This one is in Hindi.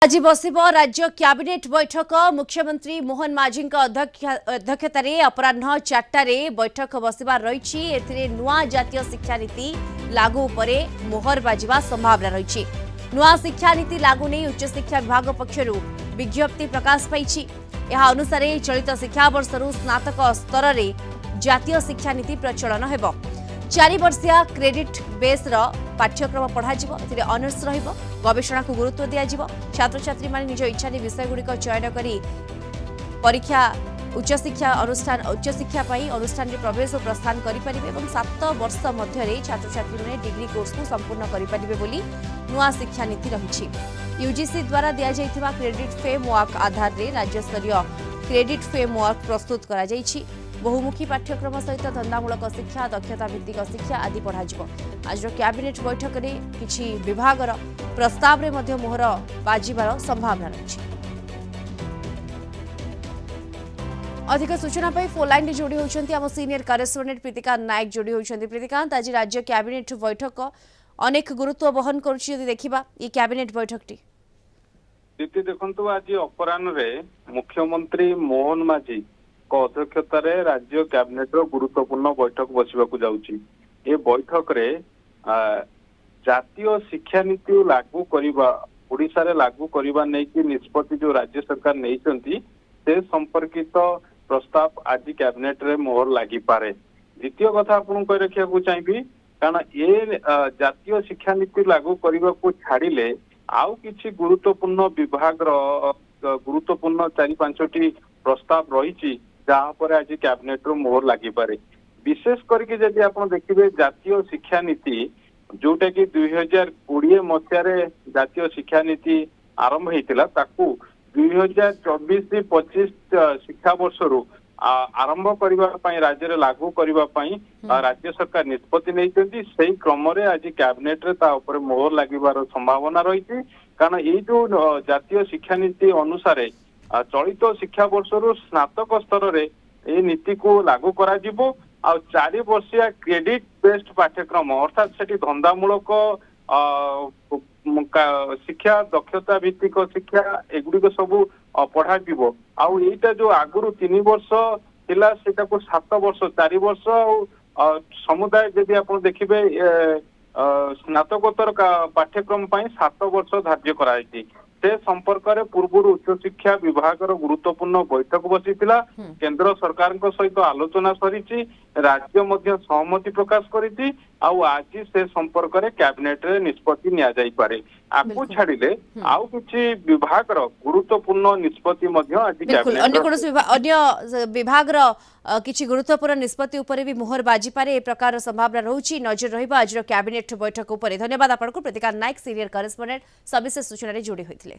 आज बसिब राज्य कैबिनेट बैठक मुख्यमंत्री मोहन माझी अध्यक्षतार अपराह 4टारे बैठक बसबार रही नुआ जातीय शिक्षा नीति लागू उपरे मोहर बाजिबा संभावना रही। नुआ शिक्षा नीति लागू नहीं उच्च शिक्षा विभाग पक्षर विज्ञप्ति प्रकाश पाई। अनुसार चलित शिक्षा वर्षर स्नातक स्तर में जातीय शिक्षा नीति प्रचलन हेब। 4 वर्षिया क्रेडिट बेस पाठ्यक्रम पढ़ा अनर्स गवेषणा को गुरुत्व दिया। छात्र छात्री माने निज इच्छा विषयगुड़िक चयन करी परीक्षा उच्च शिक्षा अनुष्ठान में प्रवेश और प्रस्थान करेंगे। 7 वर्ष मध्य छात्र छात्री माने डिग्री कोर्स को संपूर्ण करेंगे बोली नुआ शिक्षा नीति रही। यूजीसी द्वारा दि जाइथिबा क्रेडिट फ्रेमवर्क आधार में राज्य स्तरीय क्रेडिट फ्रेमवर्क प्रस्तुत करा जाइछि। बहुमुखी पाठ्यक्रम सहित धंदामूलक शिक्षा दक्षता भित्तिक शिक्षा आदि पढ़ा। आज कैबिनेट बैठक में किछि विभागर प्रस्ताव में मोहर बाजिबार संभावना रही। अधिक सूचना पाई फोन लाइन जोड़ी होती आम सीनियर करेस्पोंडेंट प्रीतिकांत नायक जोड़ी होती। प्रीतिकांत, आज राज्य कैबिनेट बैठक अनेक गुरुत्व बहन कर देखा ये कैबिनेट बैठक टी देखु आज अपराह मुख्यमंत्री मोहन माझी अध्यक्षतार राज्य कैबिनेट गुरुत्वपूर्ण बैठक बसवाक जाउची। ए बैठक रे जातीय शिक्षा नीति लागू करबा ओडिसा रे लागू करबा नै कि निष्पत्ति जो राज्य सरकार नैचंती से संपर्कित प्रस्ताव आज कैबिनेट रे मोहर लागी पारे। द्वितीय कथा आपन कह रखिया को चाहिबी कारण ए जातीय शिक्षा नीति लागू करबा को छाड़िले आउ किछि गुरुत्वपूर्ण विभाग गुरुत्वपूर्ण 4-5टी प्रस्ताव रही जहाँ पर आज कैबिनेट रो मोहर लागी पारे। विशेष करके जदि आप देखिए जातीय शिक्षा नीति जोटा कि 2020 मसीह जातीय शिक्षा नीति आरंभ होता 2024-25 शिक्षा वर्षर आरंभ करने राज्य में लागू करने राज्य सरकार निष्पत्ति नहीं से क्रम आज कैबिनेट रे मोहर लगिबार संभावना रही। कारण ये जो जातीय शिक्षा नीति अनुसार चलित शिक्षा वर्षर स्नातक स्तर में ये नीति को लागू करा जिवो। 4 वर्षिया क्रेडिट बेस्ड पाठ्यक्रम अर्थात से धंदामूलक शिक्षा दक्षता भित्तिक शिक्षा एगुड़िक सब पढ़ा जीवो। आईटा जो आगुरी 3 वर्ष थिला सेटा को 7 वर्ष 4 वर्ष समुदाय जदि आप देखिए स्नातकोत्तर पाठ्यक्रम 7 वर्ष धार्य कराई। से संपर्क में पूर्व उच्च शिक्षा विभाग गुरुत्वपूर्ण बैठक बसी केंद्र सरकार सहित आलोचना सरी राज्य मध्य सहमति प्रकाश करी। आज से संपर्क में कैबिनेट रे निष्पत्ति नि आपको छाड़िले आउ किछि विभाग गुरुत्वपूर्ण निष्पत्ति आज अन्य विभाग किछि गुरुत्वपूर्ण निष्पत्ति उपरे भी मोहर बाजी पारे प्रकार संभावना रही। नजर रहिबा आज कैबिनेट बैठक उपरे। धन्यवाद आपको प्रीतिकांत नायक सीनियर करेस्पोंडेंट सविशेष सूचना जोड़ी होते।